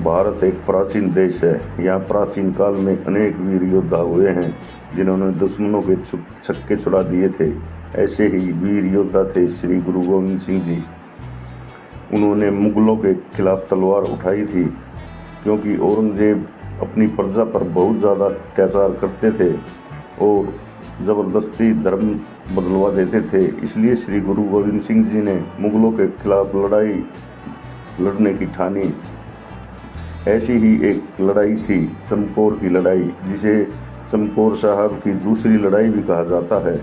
भारत एक प्राचीन देश है। यहाँ प्राचीन काल में अनेक वीर योद्धा हुए हैं जिन्होंने दुश्मनों के छक्के छुड़ा दिए थे। ऐसे ही वीर योद्धा थे श्री गुरु गोविंद सिंह जी। उन्होंने मुगलों के खिलाफ तलवार उठाई थी, क्योंकि औरंगजेब अपनी प्रजा पर बहुत ज़्यादा अत्याचार करते थे और ज़बरदस्ती धर्म बदलवा देते थे। इसलिए श्री गुरु गोविंद सिंह जी ने मुगलों के खिलाफ लड़ाई लड़ने की ठानी। ऐसी ही एक लड़ाई थी चमकौर की लड़ाई, जिसे चमकौर साहब की दूसरी लड़ाई भी कहा जाता है।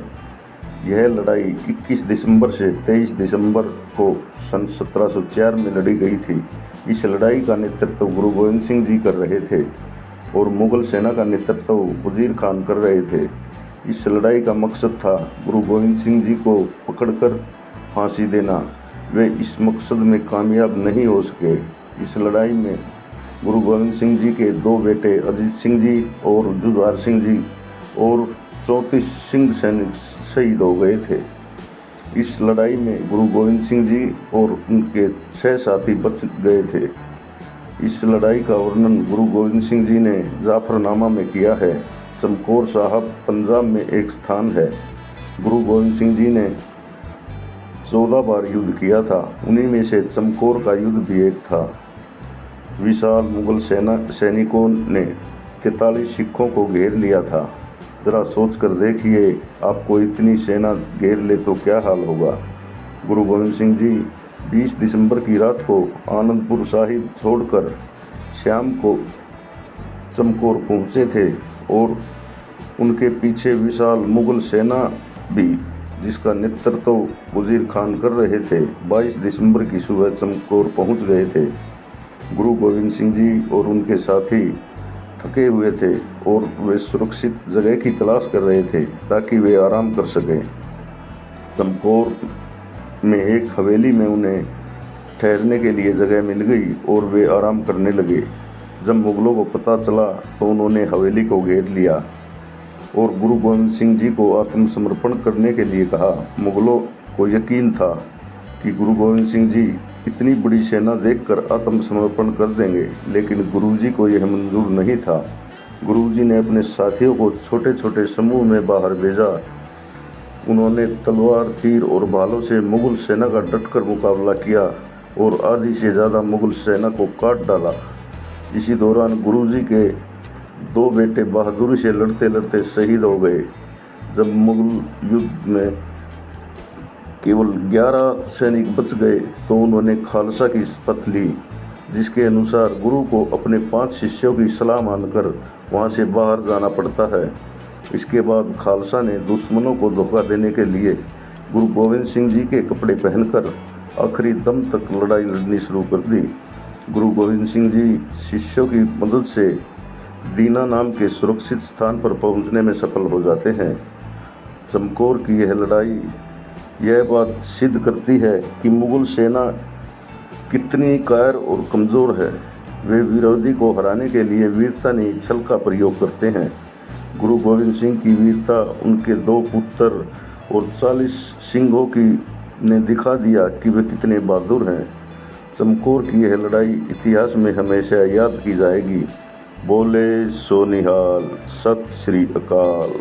यह लड़ाई 21 दिसंबर से 23 दिसंबर को सन 1704 में लड़ी गई थी। इस लड़ाई का नेतृत्व गुरु गोविंद सिंह जी कर रहे थे और मुगल सेना का नेतृत्व वजीर खान कर रहे थे। इस लड़ाई का मकसद था गुरु गोविंद सिंह जी को पकड़कर फांसी देना। वे इस मकसद में कामयाब नहीं हो सके। इस लड़ाई में गुरु गोविंद सिंह जी के दो बेटे अजीत सिंह जी और जुझार सिंह जी और 34 सिंह सैनिक शहीद हो गए थे। इस लड़ाई में गुरु गोविंद सिंह जी और उनके 6 साथी बच गए थे। इस लड़ाई का वर्णन गुरु गोविंद सिंह जी ने जाफरनामा में किया है। चमकौर साहब पंजाब में एक स्थान है। गुरु गोविंद सिंह जी ने 14 बार युद्ध किया था। उन्हीं में से चमकौर का युद्ध भी एक था। विशाल मुगल सैनिकों ने 43 सिखों को घेर लिया था। जरा सोच कर देखिए, आपको इतनी सेना घेर ले तो क्या हाल होगा। गुरु गोविंद सिंह जी 20 दिसंबर की रात को आनंदपुर साहिब छोड़कर शाम को चमकौर पहुँचे थे और उनके पीछे विशाल मुगल सेना भी, जिसका नेतृत्व वजीर खान कर रहे थे, 22 दिसंबर की सुबह चमकौर पहुँच गए थे। गुरु गोविंद सिंह जी और उनके साथी थके हुए थे और वे सुरक्षित जगह की तलाश कर रहे थे ताकि वे आराम कर सकें। चमकौर में एक हवेली में उन्हें ठहरने के लिए जगह मिल गई और वे आराम करने लगे। जब मुगलों को पता चला तो उन्होंने हवेली को घेर लिया और गुरु गोविंद सिंह जी को आत्मसमर्पण करने के लिए कहा। मुगलों को यकीन था कि गुरु गोविंद सिंह जी इतनी बड़ी सेना देखकर आत्मसमर्पण कर देंगे, लेकिन गुरुजी को यह मंजूर नहीं था। गुरुजी ने अपने साथियों को छोटे छोटे समूह में बाहर भेजा। उन्होंने तलवार, तीर और भालों से मुगल सेना का डटकर मुकाबला किया और आधी से ज़्यादा मुगल सेना को काट डाला। इसी दौरान गुरुजी के 2 बेटे बहादुरी से लड़ते लड़ते शहीद हो गए। जब मुगल युद्ध में केवल 11 सैनिक बच गए तो उन्होंने खालसा की शपथ ली, जिसके अनुसार गुरु को अपने 5 शिष्यों की सलाह मानकर वहां से बाहर जाना पड़ता है। इसके बाद खालसा ने दुश्मनों को धोखा देने के लिए गुरु गोविंद सिंह जी के कपड़े पहनकर आखिरी दम तक लड़ाई लड़नी शुरू कर दी। गुरु गोविंद सिंह जी शिष्यों की मदद से दीना नाम के सुरक्षित स्थान पर पहुंचने में सफल हो जाते हैं। चमकौर की यह लड़ाई यह बात सिद्ध करती है कि मुगल सेना कितनी कायर और कमज़ोर है। वे विरोधी को हराने के लिए वीरता नहीं, छल का प्रयोग करते हैं। गुरु गोविंद सिंह की वीरता उनके 2 पुत्र और 40 सिंहों की ने दिखा दिया कि वे कितने बहादुर हैं। चमकौर की यह लड़ाई इतिहास में हमेशा याद की जाएगी। बोले सो निहाल, सत श्री अकाल।